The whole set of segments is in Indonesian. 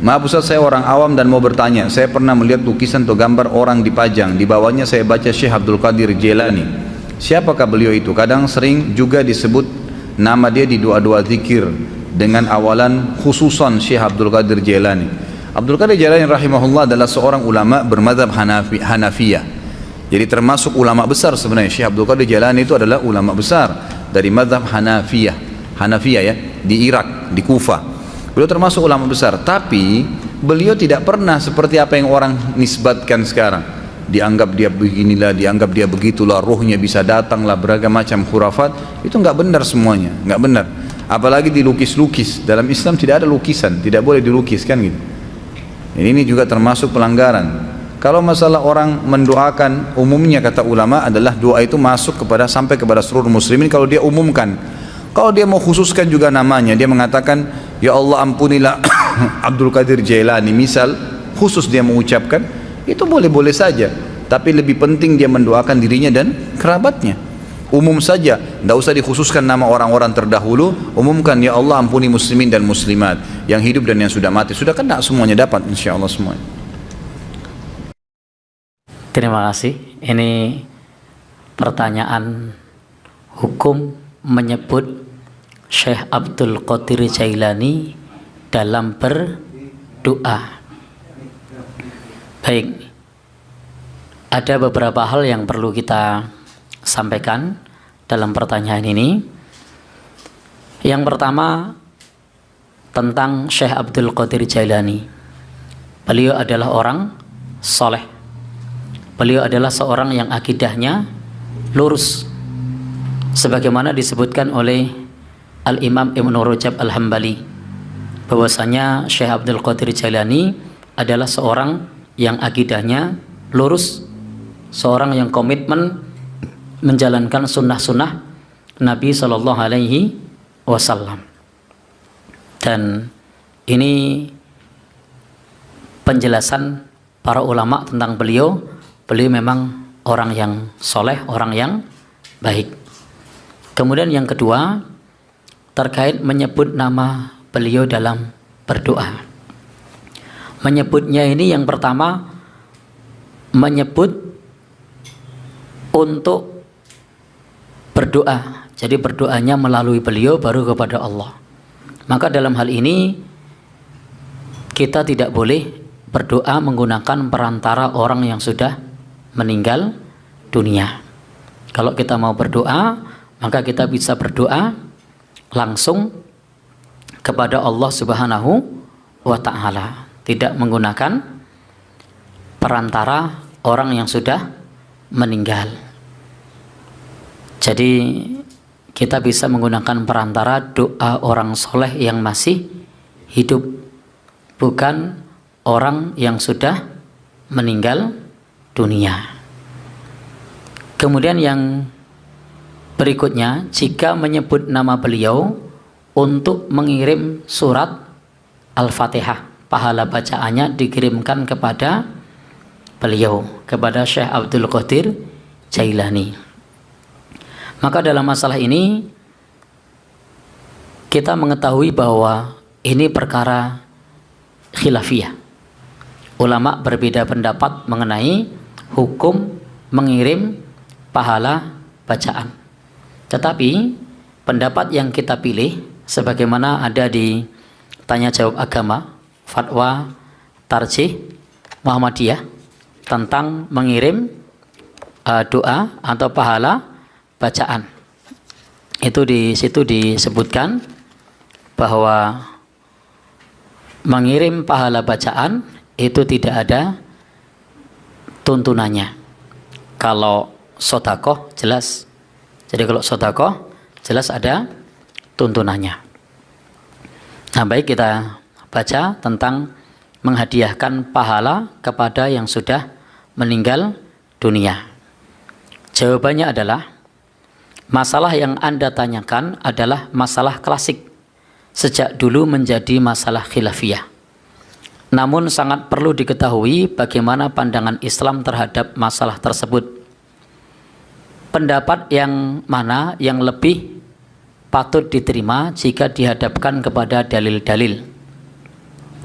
Maaf Ustaz, saya orang awam dan mau bertanya. Saya pernah melihat lukisan atau gambar orang dipajang. Di bawahnya saya baca Syekh Abdul Qadir Jailani. Siapakah beliau itu? Kadang sering juga disebut nama dia di doa-doa zikir dengan awalan khususan Syekh Abdul Qadir Jailani. Abdul Qadir Jailani rahimahullah adalah seorang ulama bermadzhab Hanafiyah. Jadi termasuk ulama besar sebenarnya. Syekh Abdul Qadir Jailani itu adalah ulama besar dari madzhab Hanafiyah ya, di Irak, di Kufah. Beliau termasuk ulama besar, tapi beliau tidak pernah seperti apa yang orang nisbatkan sekarang. Dianggap dia beginilah, dianggap dia begitulah, rohnya bisa datanglah, beragam macam khurafat. Itu nggak benar semuanya, nggak benar. Apalagi dilukis-lukis. Dalam Islam tidak ada lukisan, tidak boleh dilukiskan gitu. Ini juga termasuk pelanggaran. Kalau masalah orang mendoakan, umumnya kata ulama adalah doa itu masuk sampai kepada seluruh muslimin kalau dia umumkan. Kalau dia mau khususkan juga namanya, dia mengatakan, ya Allah ampunilah Abdul Qadir Jailani, misal, khusus dia mengucapkan, itu boleh-boleh saja. Tapi lebih penting dia mendoakan dirinya dan kerabatnya. Umum saja, tidak usah dikhususkan nama orang-orang terdahulu, umumkan, ya Allah ampuni muslimin dan muslimat, yang hidup dan yang sudah mati. Sudah kena semuanya, dapat insya Allah semuanya. Terima kasih. Ini pertanyaan hukum menyebut Syekh Abdul Qadir Jailani dalam berdoa. Baik, ada beberapa hal yang perlu kita sampaikan dalam pertanyaan ini. Yang pertama, tentang Syekh Abdul Qadir Jailani. Beliau adalah orang soleh. Beliau adalah seorang yang akidahnya lurus, sebagaimana disebutkan oleh Al-Imam Ibn Rajab Al-Hambali, bahwasanya Syekh Abdul Qadir Jailani adalah seorang yang akidahnya lurus, seorang yang komitmen menjalankan sunnah-sunnah Nabi Shallallahu Alaihi Wasallam. Dan ini penjelasan para ulama tentang beliau. Beliau memang orang yang soleh, orang yang baik. Kemudian yang kedua, terkait menyebut nama beliau dalam berdoa. Menyebutnya ini yang pertama, menyebut untuk berdoa. Jadi berdoanya melalui beliau baru kepada Allah. Maka dalam hal ini kita tidak boleh berdoa menggunakan perantara orang yang sudah meninggal dunia. Kalau kita mau berdoa, maka kita bisa berdoa langsung kepada Allah Subhanahu wa Ta'ala, tidak menggunakan perantara orang yang sudah meninggal. Jadi kita bisa menggunakan perantara doa orang soleh yang masih hidup, bukan orang yang sudah meninggal dunia. Kemudian yang berikutnya, jika menyebut nama beliau untuk mengirim surat Al-Fatihah, pahala bacaannya dikirimkan kepada beliau, kepada Syekh Abdul Qadir Jailani. Maka dalam masalah ini kita mengetahui bahwa ini perkara khilafiyah. Ulama berbeda pendapat mengenai hukum mengirim pahala bacaan. Tetapi pendapat yang kita pilih, sebagaimana ada di tanya jawab agama fatwa tarjih Muhammadiyah tentang mengirim doa atau pahala bacaan, itu di situ disebutkan bahwa mengirim pahala bacaan itu tidak ada tuntunannya. Kalau sedekah jelas. Jadi kalau sedekah jelas ada tuntunannya. Nah, baik, kita baca tentang menghadiahkan pahala kepada yang sudah meninggal dunia. Jawabannya adalah, masalah yang Anda tanyakan adalah masalah klasik, sejak dulu menjadi masalah khilafiyah. Namun sangat perlu diketahui bagaimana pandangan Islam terhadap masalah tersebut. Pendapat yang mana yang lebih patut diterima jika dihadapkan kepada dalil-dalil.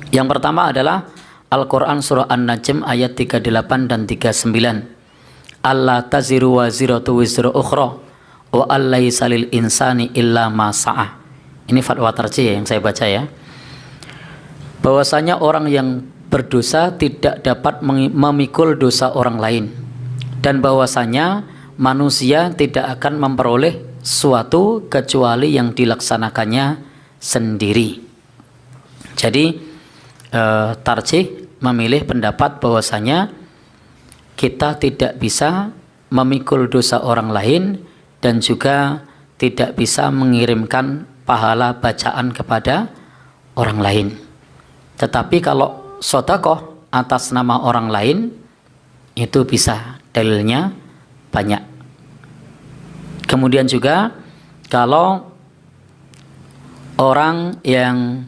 Yang pertama adalah Al-Quran surah An-Najm ayat 38 dan 39. Allah taziru waziratu wizru ukhra wa allaysa lil insani illa ma sa'ah. Ini fatwa tarjih yang saya baca ya. Bahwasanya orang yang berdosa tidak dapat memikul dosa orang lain, dan bahwasanya manusia tidak akan memperoleh suatu kecuali yang dilaksanakannya sendiri. Jadi tarjih memilih pendapat bahwasanya kita tidak bisa memikul dosa orang lain dan juga tidak bisa mengirimkan pahala bacaan kepada orang lain. Tetapi kalau sedekah atas nama orang lain itu bisa, dalilnya banyak. Kemudian juga kalau orang yang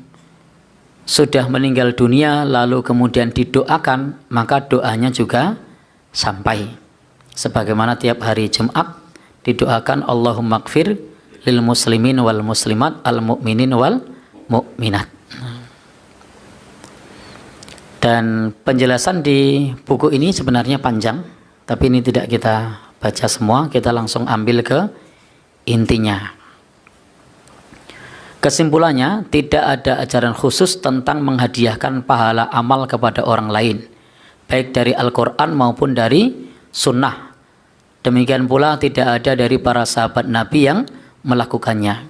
sudah meninggal dunia lalu kemudian didoakan, maka doanya juga sampai. Sebagaimana tiap hari Jumat didoakan Allahumma gfir lil muslimin wal muslimat al mu'minin wal mu'minat. Dan penjelasan di buku ini sebenarnya panjang, tapi ini tidak kita baca semua, kita langsung ambil ke intinya. Kesimpulannya, tidak ada ajaran khusus tentang menghadiahkan pahala amal kepada orang lain, baik dari Al-Quran maupun dari sunnah. Demikian pula tidak ada dari para sahabat Nabi yang melakukannya.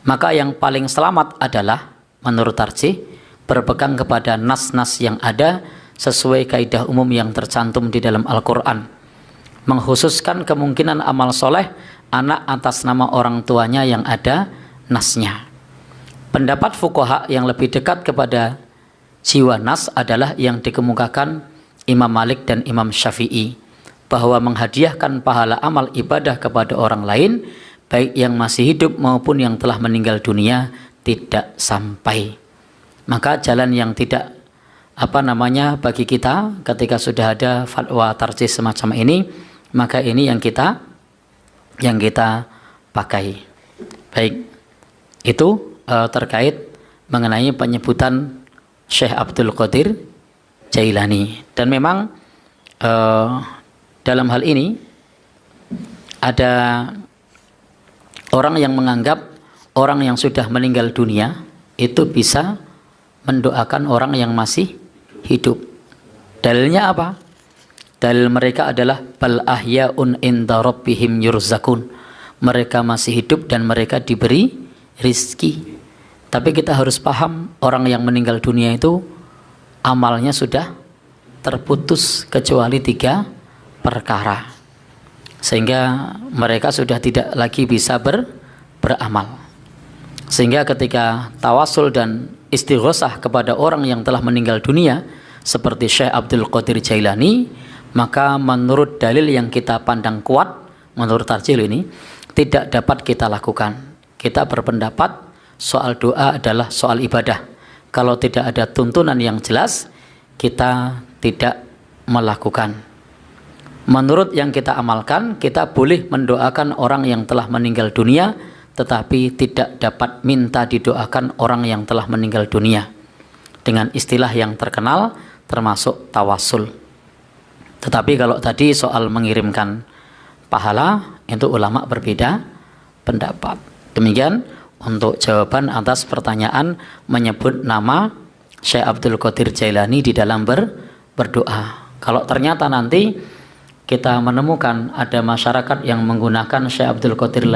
Maka yang paling selamat adalah, menurut tarjih, berpegang kepada nas-nas yang ada sesuai kaidah umum yang tercantum di dalam Al-Quran. Mengkhususkan kemungkinan amal soleh anak atas nama orang tuanya yang ada nasnya. Pendapat fuqaha yang lebih dekat kepada jiwa nas adalah yang dikemukakan Imam Malik dan Imam Syafi'i, bahwa menghadiahkan pahala amal ibadah kepada orang lain, baik yang masih hidup maupun yang telah meninggal dunia, tidak sampai. Maka jalan yang tidak bagi kita ketika sudah ada fatwa tarjih semacam ini, maka ini yang kita pakai. Baik, itu terkait mengenai penyebutan Syekh Abdul Qadir Jailani. Dan memang dalam hal ini ada orang yang menganggap orang yang sudah meninggal dunia itu bisa mendoakan orang yang masih hidup. Dalilnya apa? Dalil mereka adalah bal ahyaun inda rabbihim yurzakun. Mereka masih hidup dan mereka diberi rizki. Tapi kita harus paham, orang yang meninggal dunia itu amalnya sudah terputus kecuali 3 perkara, sehingga mereka sudah tidak lagi bisa beramal. Sehingga ketika tawasul dan istighosah kepada orang yang telah meninggal dunia seperti Syekh Abdul Qadir Jailani, maka menurut dalil yang kita pandang kuat, menurut tarjih ini, tidak dapat kita lakukan. Kita berpendapat soal doa adalah soal ibadah. Kalau tidak ada tuntunan yang jelas, kita tidak melakukan. Menurut yang kita amalkan, kita boleh mendoakan orang yang telah meninggal dunia, tetapi tidak dapat minta didoakan orang yang telah meninggal dunia dengan istilah yang terkenal termasuk tawasul. Tetapi kalau tadi soal mengirimkan pahala, itu ulama berbeda pendapat. Demikian untuk jawaban atas pertanyaan menyebut nama Syekh Abdul Qadir Jailani di dalam berdoa. Kalau ternyata nanti kita menemukan ada masyarakat yang menggunakan Syekh Abdul Qadir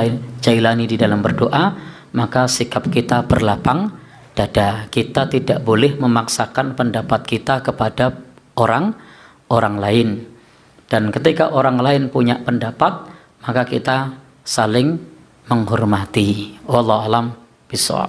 Jailani di dalam berdoa, maka sikap kita berlapang dada. Kita tidak boleh memaksakan pendapat kita kepada orang lain. Dan ketika orang lain punya pendapat, maka kita saling menghormati. Wallahu a'lam bishawab.